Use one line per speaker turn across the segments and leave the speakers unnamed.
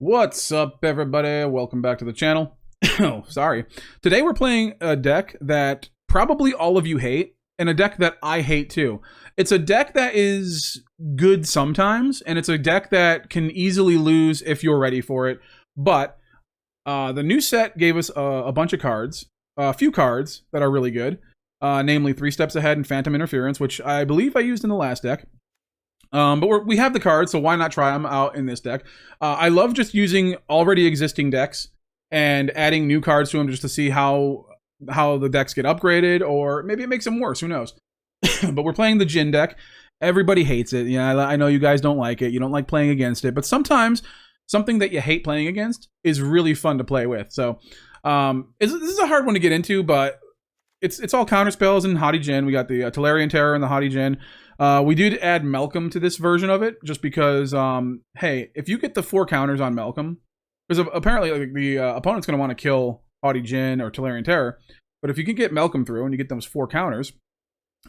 What's up, everybody? Welcome back to the channel. Oh, sorry. Today we're playing a deck that probably all of you hate, and a deck that I hate too. It's a deck that is good sometimes, and it's a deck that can easily lose if you're ready for it. But the new set gave us a bunch of cards, a few cards that are really good, namely 3 Steps Ahead and Phantom Interference, which I believe I used in the last deck. But we have the cards, so why not try them out in this deck? I love just using already existing decks and adding new cards to them just to see how the decks get upgraded, or maybe it makes them worse. Who knows? But we're playing the Djinn deck. Everybody hates it. Yeah, I know you guys don't like it. You don't like playing against it. But sometimes something that you hate playing against is really fun to play with. So this is a hard one to get into, but it's all counter spells and Haughty Djinn. We got the Tolarian Terror and the Haughty Djinn. We did add Malcolm to this version of it, just because, hey, if you get the 4 counters on Malcolm, because apparently like, the opponent's going to want to kill Haughty Djinn or Tolarian Terror, but if you can get Malcolm through and you get those 4 counters,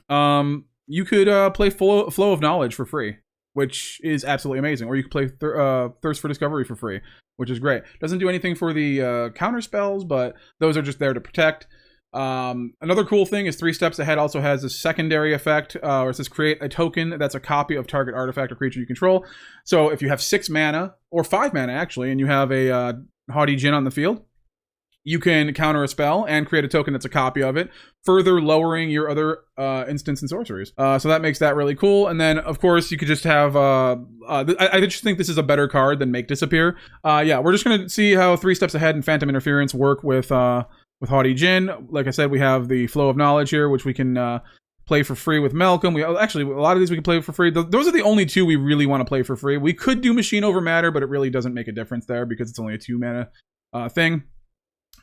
you could play Flow of Knowledge for free, which is absolutely amazing. Or you could play Thirst for Discovery for free, which is great. Doesn't do anything for the counter spells, but those are just there to protect. Another cool thing is 3 Steps Ahead also has a secondary effect, where it says create a token that's a copy of target artifact or creature you control. So if you have 6 mana, or 5 mana actually, and you have a Haughty Djinn on the field, you can counter a spell and create a token that's a copy of it, further lowering your other instants and sorceries. So that makes that really cool. And then, of course, you could just have... I just think this is a better card than Make Disappear. Yeah, we're just going to see how 3 Steps Ahead and Phantom Interference work with Haughty Djinn. Like I said, we have the Flow of Knowledge here, which we can play for free with Malcolm. Actually, a lot of these we can play for free. Those are the only 2 we really want to play for free. We could do Machine Over Matter, but it really doesn't make a difference there because it's only a 2 mana thing.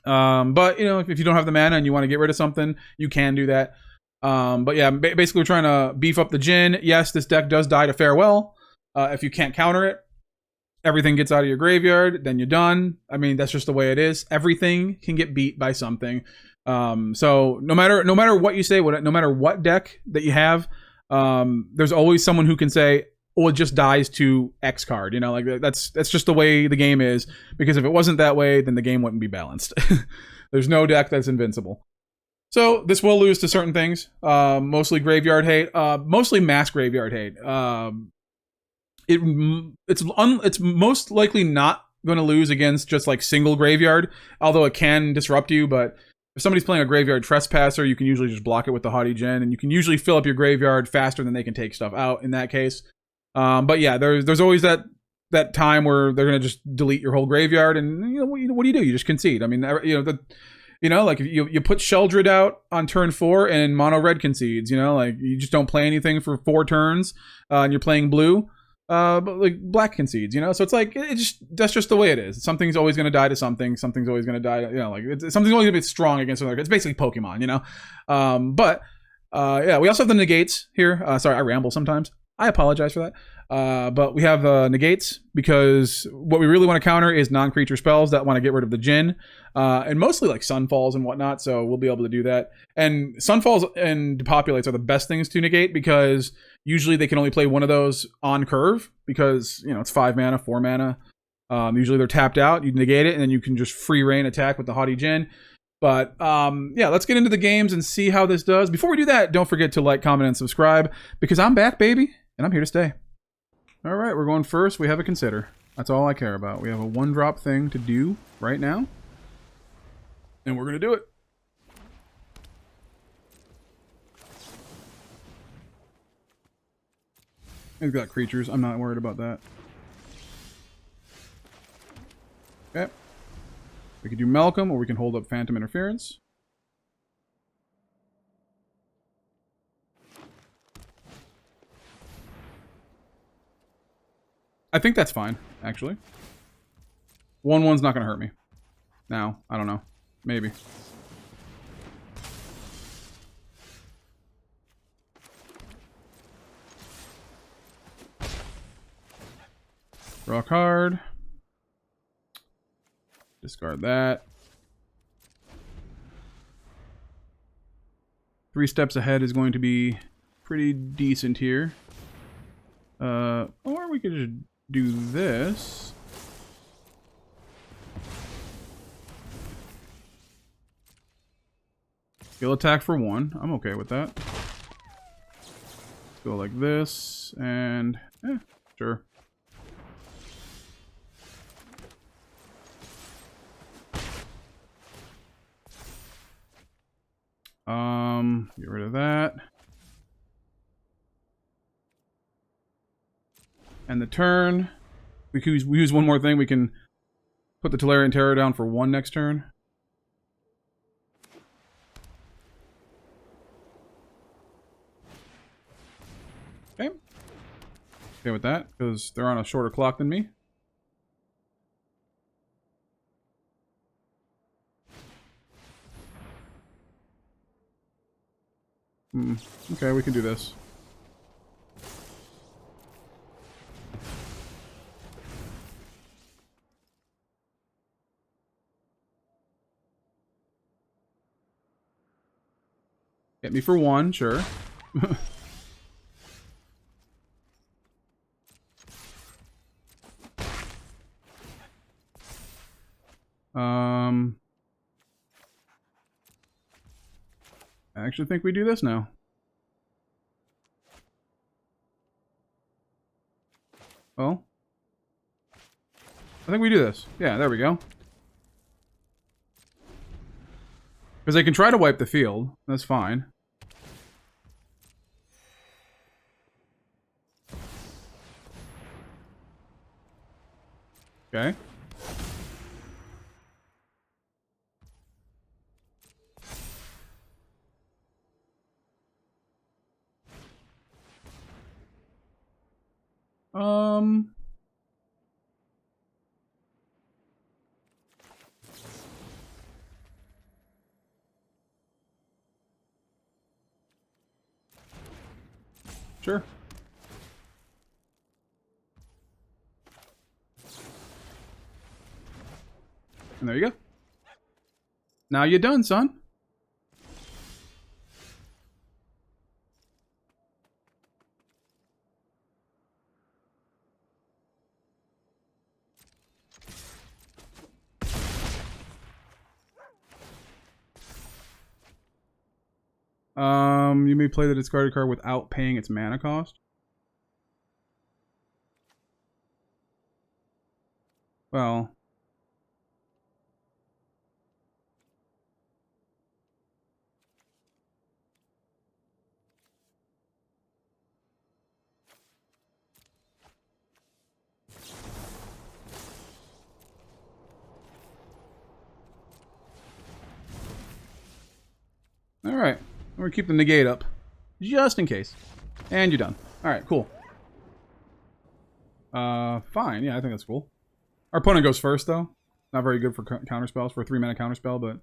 But, you know, if you don't have the mana and you want to get rid of something, you can do that. But yeah, basically we're trying to beef up the Djinn. Yes, this deck does die to Farewell. If you can't counter it, everything gets out of your graveyard, then you're done. I mean, that's just the way it is. Everything can get beat by something. So no matter what you say, no matter what deck that you have, there's always someone who can say, "Oh, it just dies to X card." You know, like that's just the way the game is. Because if it wasn't that way, then the game wouldn't be balanced. There's no deck that's invincible. So this will lose to certain things. Mostly graveyard hate. Mostly mass graveyard hate. It's most likely not going to lose against just like single graveyard, although it can disrupt you. But if somebody's playing a graveyard trespasser, you can usually just block it with the Haughty Djinn, and you can usually fill up your graveyard faster than they can take stuff out in that case. But yeah, there's always that time where they're going to just delete your whole graveyard, and you know what do you do? You just concede. I mean, like if you put Sheldred out on turn 4 and mono red concedes. You know, like you just don't play anything for 4 turns, and you're playing blue. But like black concedes, you know, so it's like that's just the way it is. Something's always going to die to something. Something's always going to die. You know, like something's always going to be strong against another. It's basically Pokemon, you know. Yeah, we also have the negates here. Sorry, I ramble sometimes. I apologize for that. But we have negates because what we really want to counter is non-creature spells that want to get rid of the Djinn, and mostly like Sunfalls and whatnot. So we'll be able to do that. And Sunfalls and Depopulates are the best things to negate because usually they can only play one of those on curve because, you know, it's 5 mana, 4 mana. Usually they're tapped out. You negate it, and then you can just free reign attack with the Haughty Djinn. But yeah, let's get into the games and see how this does. Before we do that, don't forget to like, comment, and subscribe because I'm back, baby, and I'm here to stay. All right, we're going first. We have a Consider. That's all I care about. We have a 1-drop thing to do right now, and we're going to do it. He's got creatures. I'm not worried about that. Okay. We can do Malcolm, or we can hold up Phantom Interference. I think that's fine, actually. 1/1's not going to hurt me. Now, I don't know. Maybe. Draw a card. Discard that. 3 Steps Ahead is going to be pretty decent here. Or we could just do this. Skill attack for 1. I'm okay with that. Go like this, and sure. Get rid of that. And the turn, we use one more thing. We can put the Tolarian Terror down for 1 next turn. Okay. Okay with that, because they're on a shorter clock than me. Okay, we can do this. Hit me for 1, sure. I actually think we do this now. Well, I think we do this. Yeah, there we go. Because they can try to wipe the field. That's fine. Okay. Sure. And there you go. Now you're done, son. You may play the discarded card without paying its mana cost. Well, all right. We're gonna keep the negate up, just in case. And you're done. All right, cool. Fine. Yeah, I think that's cool. Our opponent goes first, though. Not very good for counterspells, for a 3-mana counterspell, but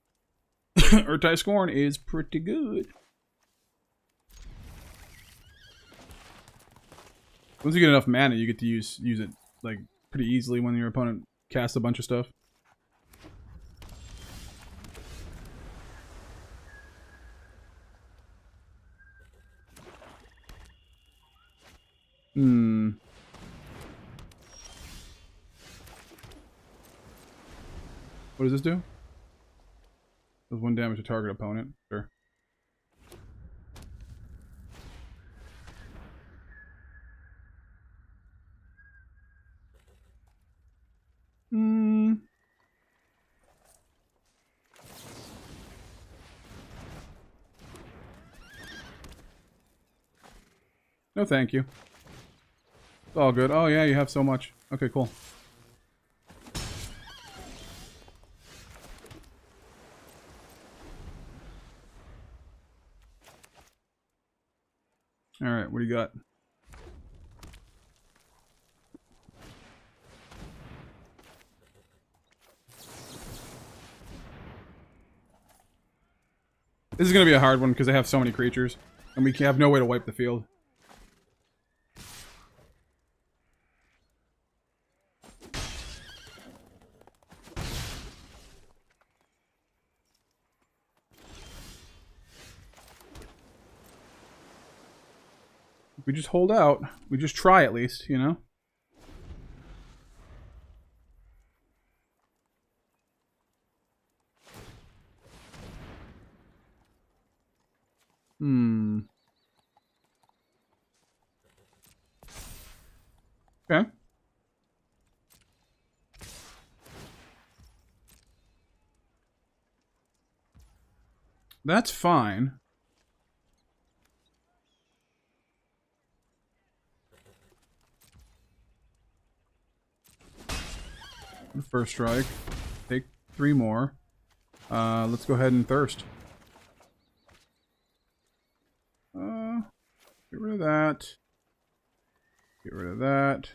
Ertai Scorn is pretty good. Once you get enough mana, you get to use it like pretty easily when your opponent casts a bunch of stuff. What does this do? Does 1 damage to target opponent. Sure. No, thank you. It's all good. Oh, yeah, you have so much. Okay, cool. Alright, what do you got? This is going to be a hard one because they have so many creatures. And we have no way to wipe the field. If we just hold out, we just try at least, you know? Okay. That's fine. First strike. Take 3 more. Let's go ahead and thirst. Get rid of that. Get rid of that.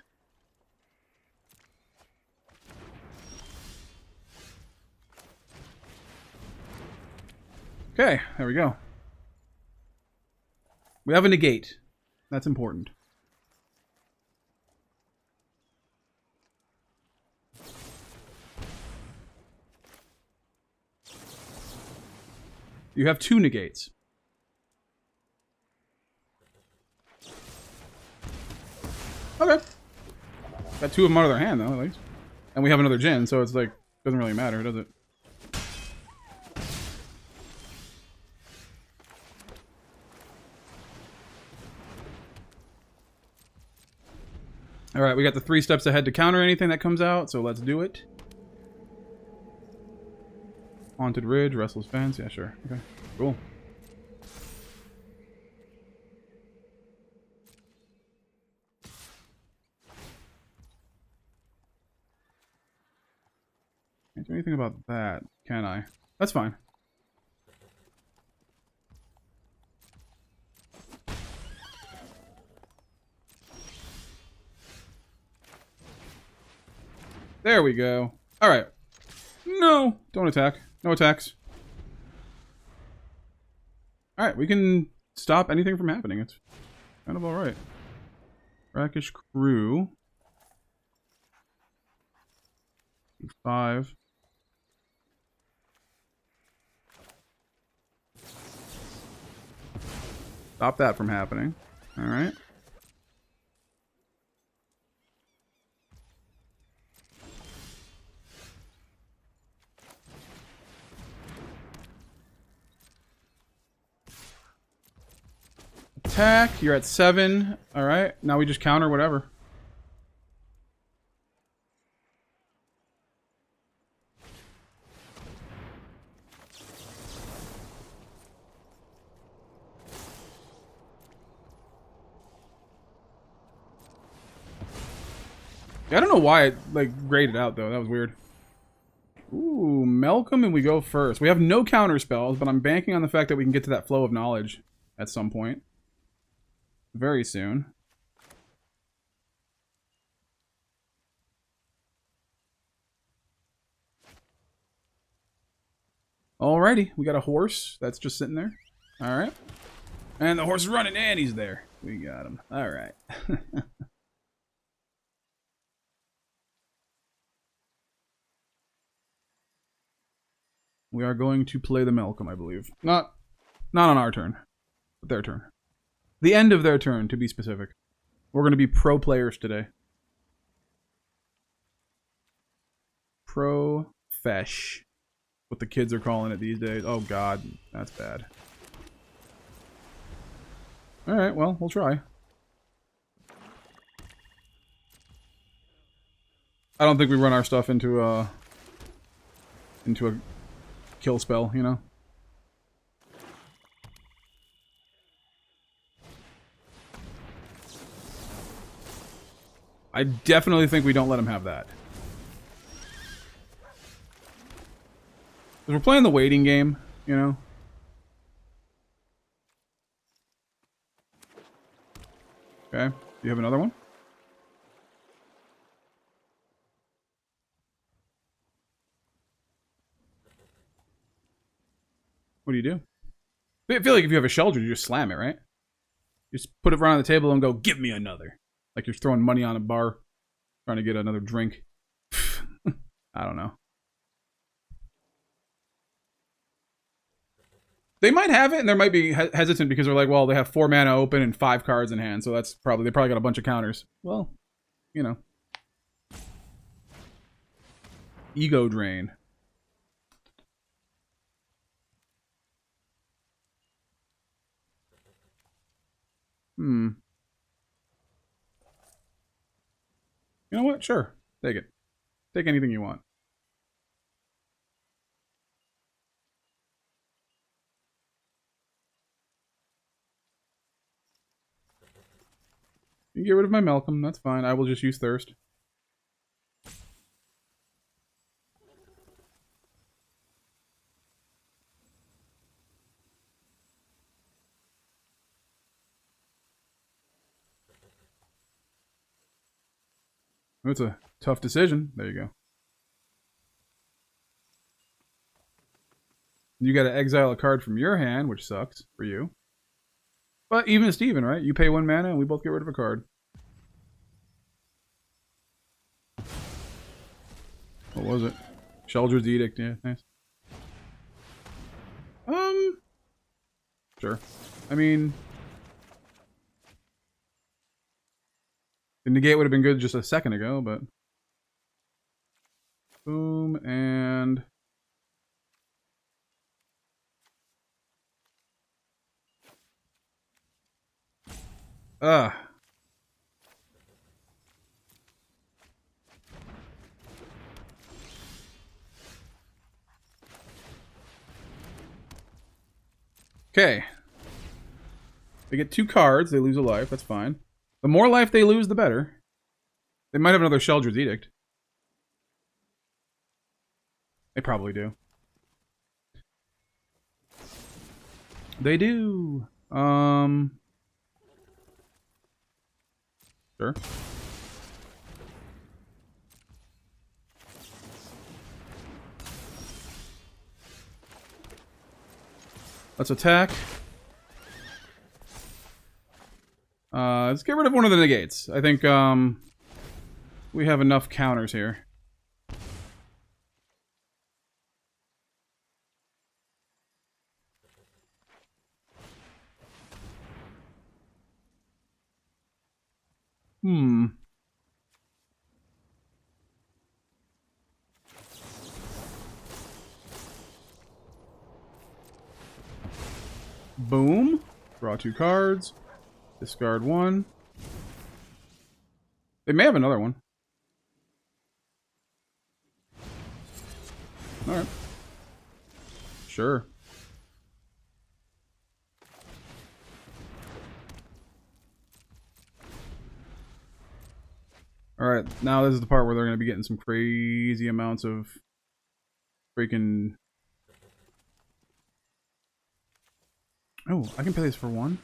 Okay, there we go. We have a negate. That's important. You have 2 negates. Okay. Got 2 of them out of their hand, though, at least. And we have another Djinn, so it's like, doesn't really matter, does it? Alright, we got the 3 steps ahead to counter anything that comes out, so let's do it. Haunted Ridge, Restless Fence, yeah, sure. Okay, cool. Can't do anything about that, can I? That's fine. There we go. Alright. No! Don't attack. No attacks. Alright, we can stop anything from happening. It's kind of alright. Brackish Crew. 5. Stop that from happening. Alright. Attack. You're at 7. Alright. Now we just counter whatever. I don't know why it, like, graded out, though. That was weird. Ooh, Malcolm, and we go first. We have no counter spells, but I'm banking on the fact that we can get to that flow of knowledge at some point. Very soon. Alrighty, we got a horse that's just sitting there. Alright. And the horse is running, and he's there. We got him. Alright. We are going to play the Malcolm, I believe. Not on our turn, but their turn. The end of their turn, to be specific. We're going to be pro players today. Pro-fesh. What the kids are calling it these days. Oh god, that's bad. Alright, well, we'll try. I don't think we run our stuff into a kill spell, you know? I definitely think we don't let him have that. Because we're playing the waiting game, you know? Okay. Do you have another one? What do you do? I feel like if you have a shelter, you just slam it, right? You just put it right on the table and go, give me another. Like you're throwing money on a bar, trying to get another drink. I don't know. They might have it, and they might be hesitant because they're like, well, they have 4 mana open and 5 cards in hand, so that's probably, they probably got a bunch of counters. Well, you know. Ego drain. You know what? Sure. Take it. Take anything you want. You can get rid of my Malcolm. That's fine. I will just use Thirst. It's a tough decision. There you go. You got to exile a card from your hand, which sucks for you. But even Steven, right? You pay 1 mana and we both get rid of a card. What was it? Sheldred's Edict. Yeah, nice. Sure. I mean, the Negate would have been good just a second ago, but... Boom, and... Okay. They get 2 cards, they lose a life, that's fine. The more life they lose, the better. They might have another Sheldred's Edict. They probably do. They do. Sure. Let's attack. Let's get rid of one of the negates. I think we have enough counters here. Boom. Draw 2 cards. Discard 1. They may have another one. Alright. Sure. Alright, now this is the part where they're going to be getting some crazy amounts of freaking... Oh, I can play this for 1?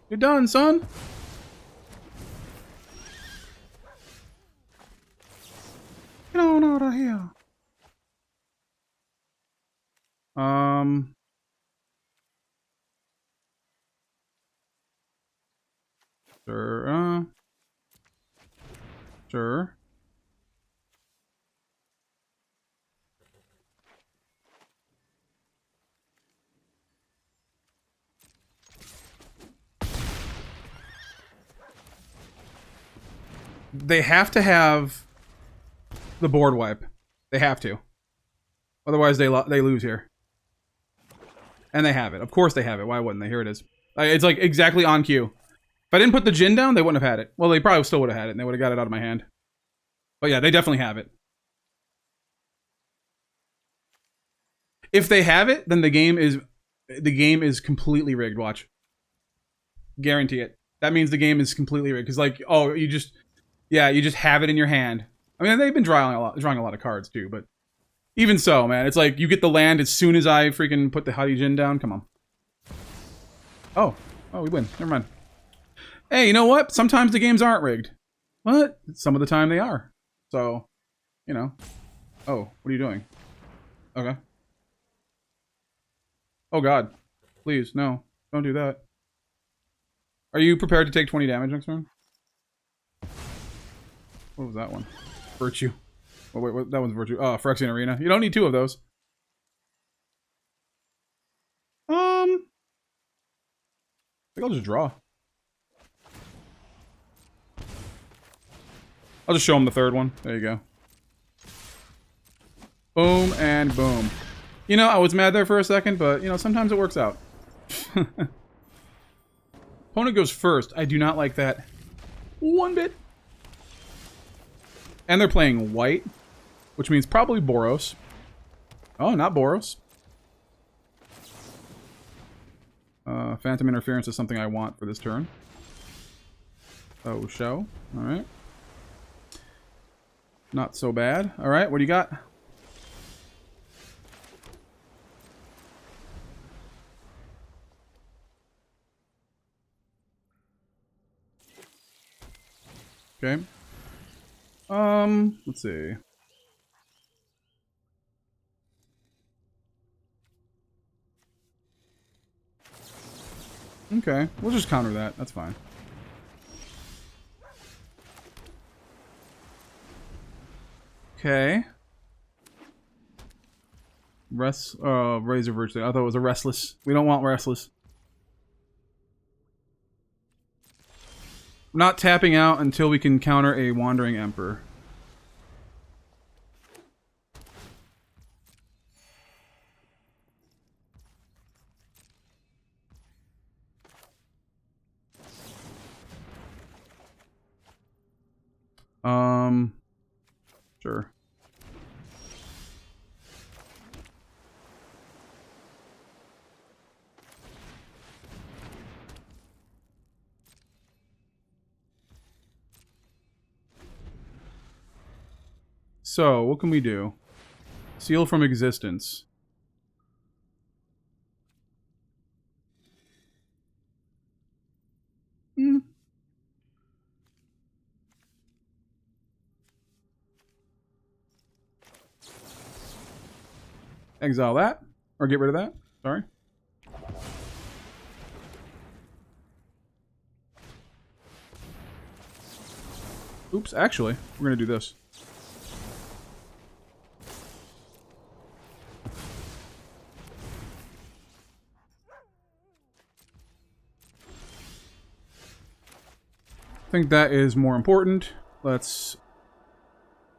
You're done, son! Get on out of here! Sure, Sure. They have to have the board wipe. They have to. Otherwise, they lose here. And they have it. Of course they have it. Why wouldn't they? Here it is. It's like exactly on cue. If I didn't put the Djinn down, they wouldn't have had it. Well, they probably still would have had it, and they would have got it out of my hand. But yeah, they definitely have it. If they have it, then the game is completely rigged. Watch. Guarantee it. That means the game is completely rigged. Because like, oh, you just have it in your hand. I mean, they've been drawing a lot of cards too, but even so, man, it's like you get the land as soon as I freaking put the Haughty Djinn down. Come on. Oh, we win. Never mind. Hey, you know what? Sometimes the games aren't rigged. But some of the time they are. So, you know. Oh, what are you doing? Okay. Oh god. Please, no. Don't do that. Are you prepared to take 20 damage next turn? What was that one? Virtue. Oh, wait, that one's Virtue. Oh, Phyrexian Arena. You don't need 2 of those. I think I'll just draw. I'll just show him the 3rd one. There you go. Boom and boom. You know, I was mad there for a second, but, you know, sometimes it works out. Opponent goes first. I do not like that one bit. And they're playing white, which means probably Boros. Oh, not Boros. Phantom Interference is something I want for this turn. Oh, show. Alright. Not so bad. Alright, what do you got? Okay. Let's see. Okay, we'll just counter that. That's fine. Okay. Razor Virtue. I thought it was a Restless. We don't want Restless. Not tapping out until we can counter a Wandering Emperor. Sure. So, what can we do? Seal from existence. Hmm. Exile that. Or get rid of that. Sorry. Oops, actually, we're going to do this. I think that is more important. Let's...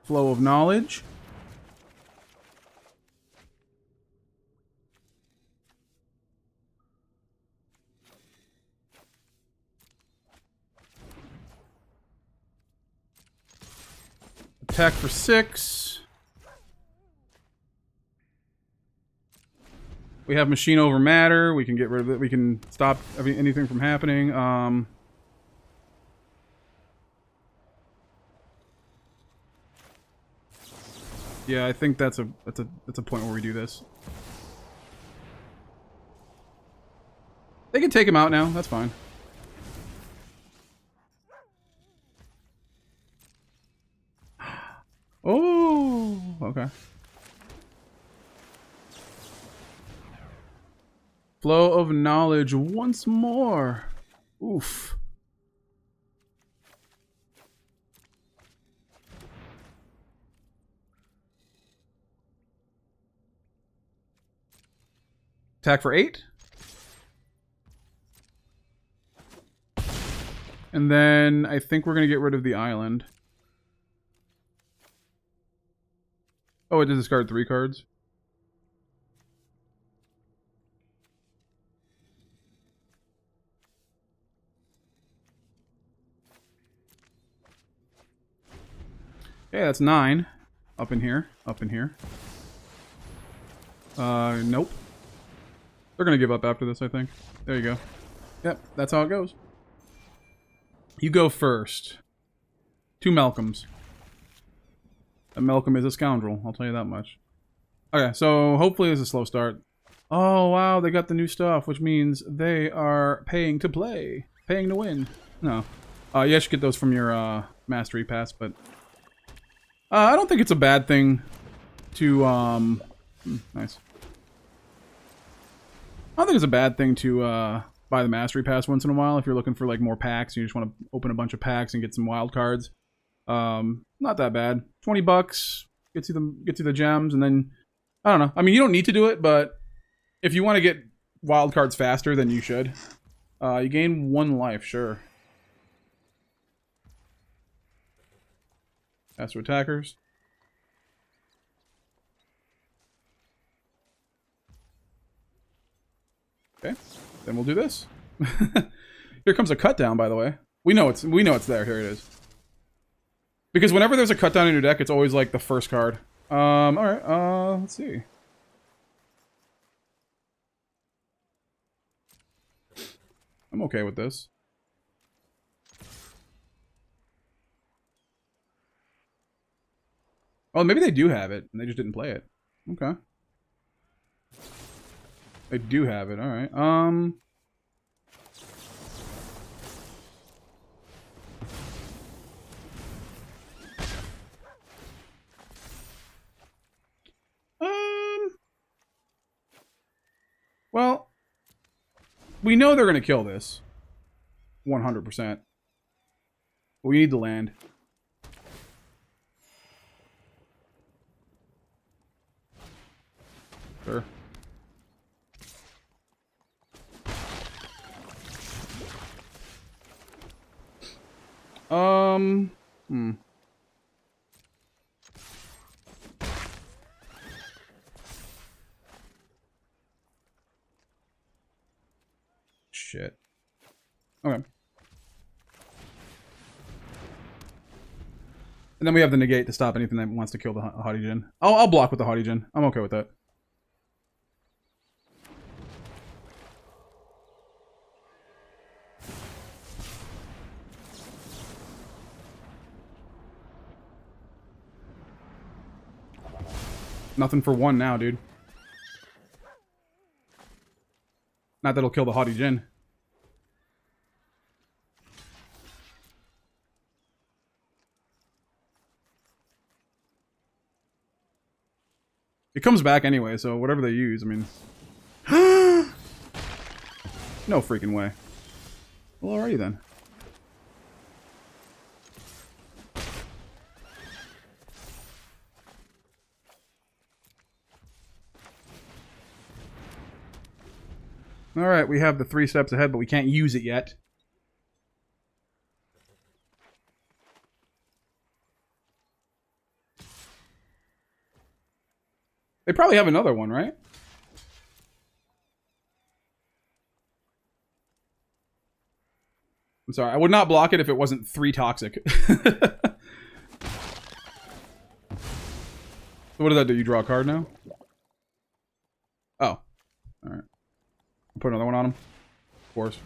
Flow of knowledge. Attack for 6. We have machine over matter. We can get rid of it. We can stop anything from happening. Yeah, I think that's a point where we do this. They can take him out now. That's fine. Oh, okay. Flow of knowledge once more. Oof. Attack for 8. And then I think we're going to get rid of the island. Oh, it did discard 3 cards. Okay, that's 9. Up in here. Up in here. Nope. They're gonna give up after this, I think. There you go. Yep, that's how it goes. You go first. 2 Malcolms. A Malcolm is a scoundrel, I'll tell you that much. Okay, so hopefully it's a slow start. Oh, wow, they got the new stuff, which means they are paying to play. Paying to win. No. You should get those from your mastery pass, but... I don't think it's a bad thing to, nice. I don't think it's a bad thing to, buy the mastery pass once in a while if you're looking for, like, more packs and you just want to open a bunch of packs and get some wild cards. Not that bad. $20 gets you the gems, and then I don't know. I mean, you don't need to do it, but if you want to get wild cards faster, then you should. You gain 1 life, sure. Pass to attackers. Okay, then we'll do this. Here comes a cut down, by the way. We know it's there. Here it is. Because whenever there's a cut down in your deck, it's always like the first card. All right. Let's see. I'm okay with this. Oh, maybe they do have it, and they just didn't play it. Okay. They do have it. All right. Well, we know they're going to kill this. 100%. We need the land. Sure. Shit. Okay. And then we have the negate to stop anything that wants to kill the Haughty Djinn. I'll block with the Haughty Djinn. I'm okay with that. Nothing for one now, dude. Not that it'll kill the Haughty Djinn. It comes back anyway, so whatever they use, I mean... No freaking way. Well, alrighty then. Alright, we have the 3 steps ahead, but we can't use it yet. They probably have another one, right? I'm sorry, I would not block it if it wasn't 3 toxic. So what does that do? You draw a card now? Oh. Alright. Put another one on him. Of course.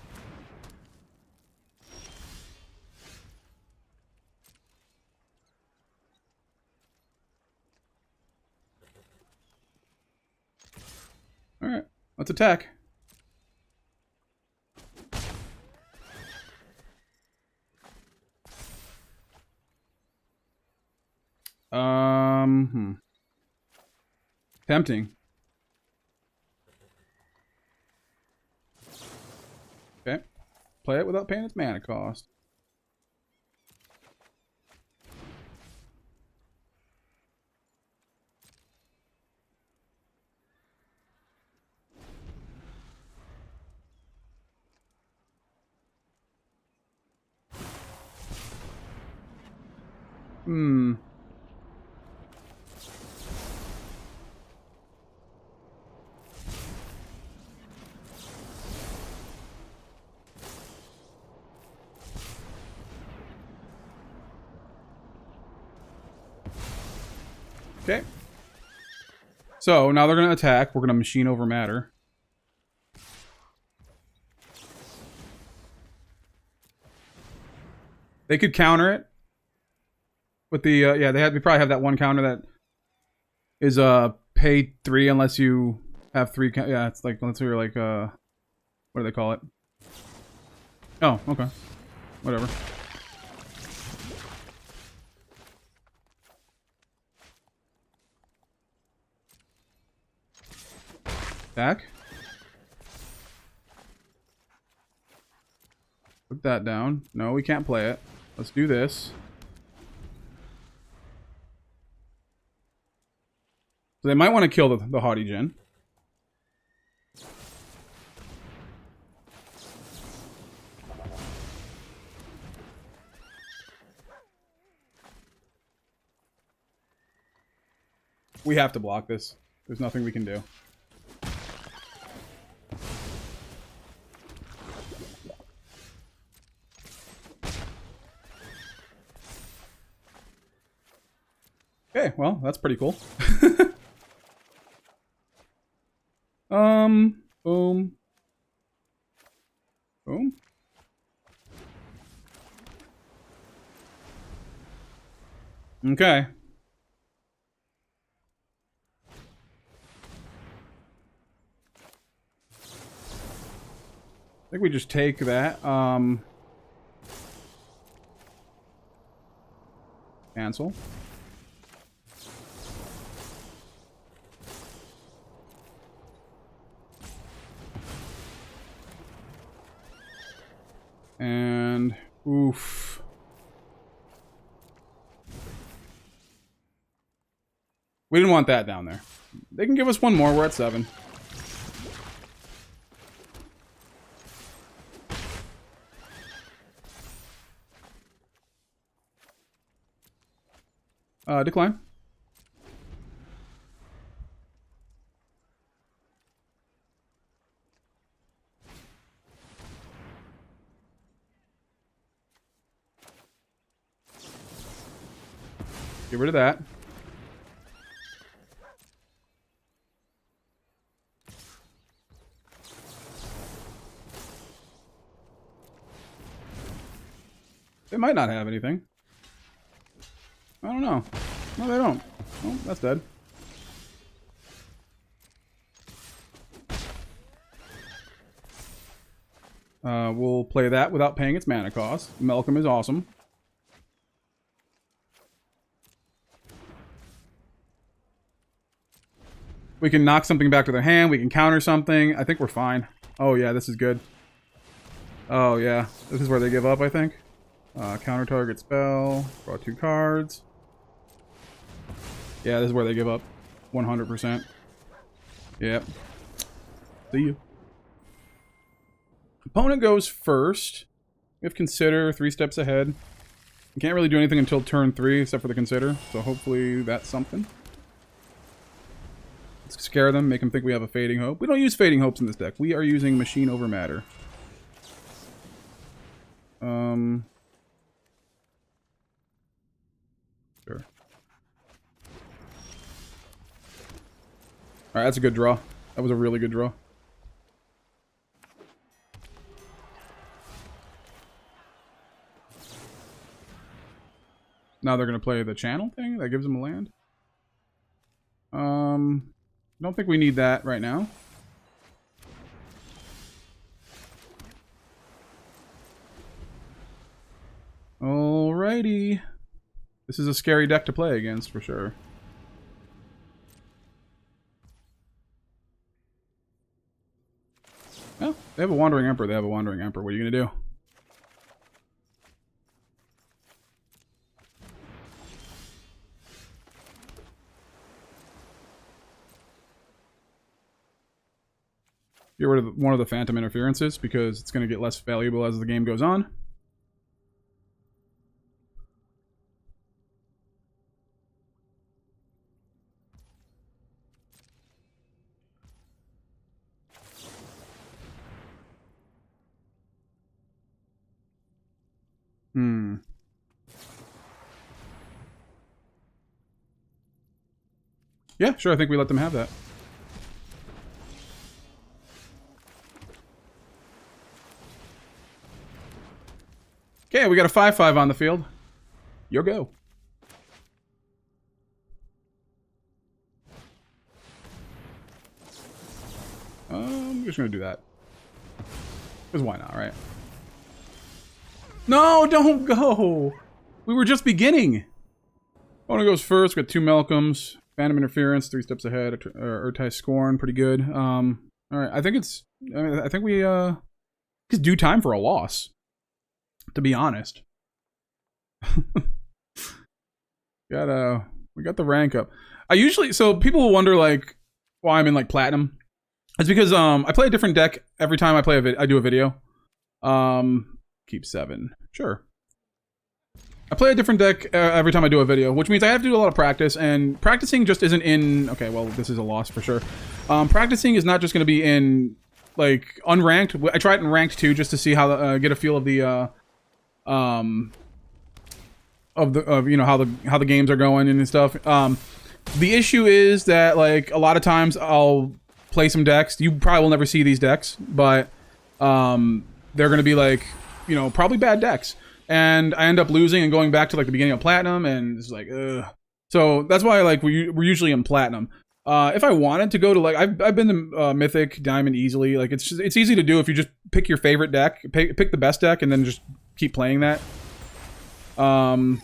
Alright. Let's attack. Tempting. Okay. Play it without paying its mana cost. Okay. So now they're going to attack. We're going to machine over matter. They could counter it with the yeah. They probably have that one counter that is pay 3 unless you have 3. Yeah, it's like unless you're like what do they call it? Oh, okay, whatever. Attack. Put that down. No, we can't play it. Let's do this. So they might want to kill the Haughty Djinn. We have to block this. There's nothing we can do. Okay, well, that's pretty cool. Boom. Boom. Okay. I think we just take that. Cancel. And oof. We didn't want that down there. They can give us one more. We're at 7. Decline. Get rid of that. They might not have anything. I don't know. No, they don't. Oh, that's dead. We'll play that without paying its mana cost. Malcolm is awesome. We can knock something back to their hand. We can counter something. I think we're fine. Oh, yeah, this is good. Oh, yeah. This is where they give up, I think. Counter target spell. Draw 2 cards. Yeah, this is where they give up. 100%. Yep. See you. Opponent goes first. We have Consider, 3 steps ahead. We can't really do anything until turn 3, except for the Consider. So hopefully that's something. Let's scare them, make them think we have a Fading Hope. We don't use Fading Hopes in this deck. We are using Machine over Matter. Sure. Alright, that's a good draw. That was a really good draw. Now they're going to play the channel thing that gives them a land. I don't think we need that right now. Alrighty. This is a scary deck to play against for sure. Well, they have a Wandering Emperor. They have a Wandering Emperor. What are you going to do? Get rid of one of the Phantom Interferences because it's going to get less valuable as the game goes on. Yeah, sure, I think we let them have that. Okay, we got a 5/5 on the field. Your go. I'm just gonna do that. Because why not, right? No, don't go! We were just beginning! Opponent goes first, we got 2 Malcolms. Phantom Interference, 3 steps ahead. Ertai Scorn, pretty good. Alright, I think it's... I think we, it's due time for a loss. To be honest. We got the rank up. I usually... So, people will wonder, like, why I'm in, like, Platinum. It's because, I play a different deck every time I play I do a video. Keep 7. Sure. I play a different deck every time I do a video, which means I have to do a lot of practice, and practicing just isn't in... Okay, well, this is a loss for sure. Practicing is not just going to be in, like, unranked. I try it in ranked too, just to see how, get a feel of the of you know how the games are going and stuff. The issue is that like a lot of times I'll play some decks. You probably will never see these decks, but they're gonna be like, you know, probably bad decks, and I end up losing and going back to like the beginning of Platinum, and it's like, ugh. So that's why like we're usually in Platinum. If I wanted to go to like I've been to Mythic, Diamond easily. Like it's easy to do if you just pick your favorite deck, pick the best deck, and then just keep playing that. But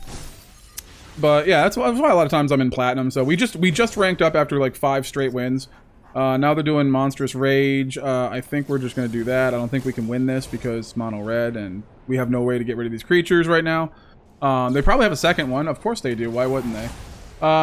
yeah, that's why a lot of times I'm in Platinum. So we just ranked up after like 5 straight wins. Now they're doing Monstrous Rage. I think we're just gonna do that. I don't think we can win this because mono red, and we have no way to get rid of these creatures right now. They probably have a second one. Of course they do. Why wouldn't they?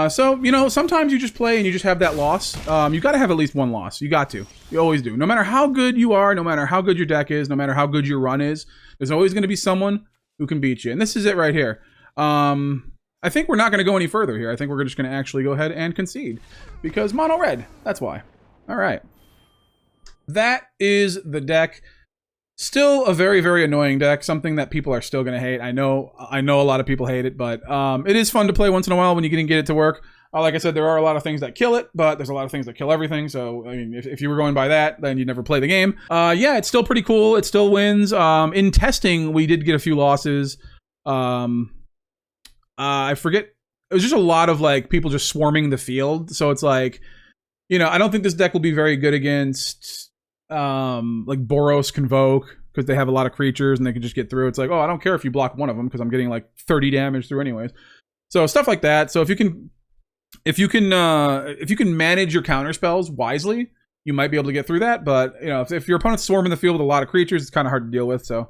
So, you know, sometimes you just play and you just have that loss. You got to have at least one loss. You got to. You always do. No matter how good you are, no matter how good your deck is, no matter how good your run is, there's always going to be someone who can beat you. And this is it right here. I think we're not going to go any further here. I think we're just going to actually go ahead and concede. Because mono red. That's why. All right. That is the deck. Still a very, very annoying deck. Something that people are still going to hate. I know a lot of people hate it, but it is fun to play once in a while when you can get it to work. Like I said, there are a lot of things that kill it, but there's a lot of things that kill everything. So, I mean, if you were going by that, then you'd never play the game. Yeah, it's still pretty cool. It still wins. In testing, we did get a few losses. I forget. It was just a lot of, like, people just swarming the field. So it's like, you know, I don't think this deck will be very good against... like Boros Convoke, because they have a lot of creatures and they can just get through. It's like, oh, I don't care if you block one of them because I'm getting like 30 damage through anyways. So stuff like that. So if you can manage your counter spells wisely, you might be able to get through that. But you know, if your opponent's swarming the field with a lot of creatures, it's kind of hard to deal with. So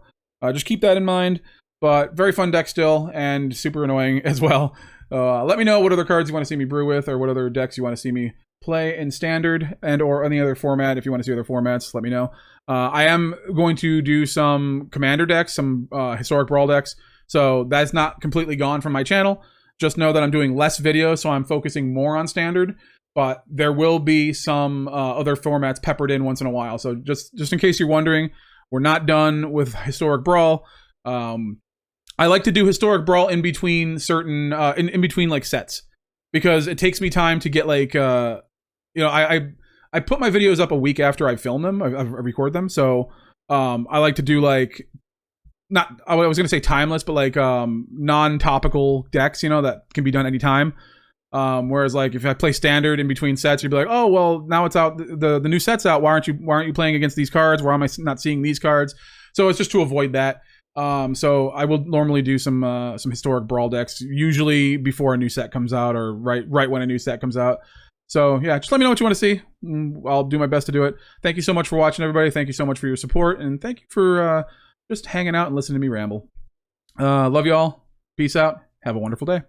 just keep that in mind. But very fun deck still, and super annoying as well. Let me know what other cards you want to see me brew with, or what other decks you want to see me play in Standard and or any other format. If you want to see other formats, let me know. I am going to do some Commander decks, some Historic Brawl decks, so that's not completely gone from my channel. Just know that I'm doing less videos, so I'm focusing more on Standard, but there will be some other formats peppered in once in a while. So just in case you're wondering, we're not done with Historic Brawl. I like to do Historic Brawl in between certain in between like sets, because it takes me time to get like you know, I put my videos up a week after I film them, I record them. So I like to do like, I was gonna say timeless, but like non-topical decks, you know, that can be done anytime. Whereas like if I play Standard in between sets, you'd be like, oh well, now it's out, the new set's out. Why aren't you playing against these cards? Why am I not seeing these cards? So it's just to avoid that. So I will normally do some Historic Brawl decks, usually before a new set comes out, or right when a new set comes out. So yeah, just let me know what you want to see. I'll do my best to do it. Thank you so much for watching, everybody. Thank you so much for your support, and thank you for just hanging out and listening to me ramble. Love you all. Peace out. Have a wonderful day.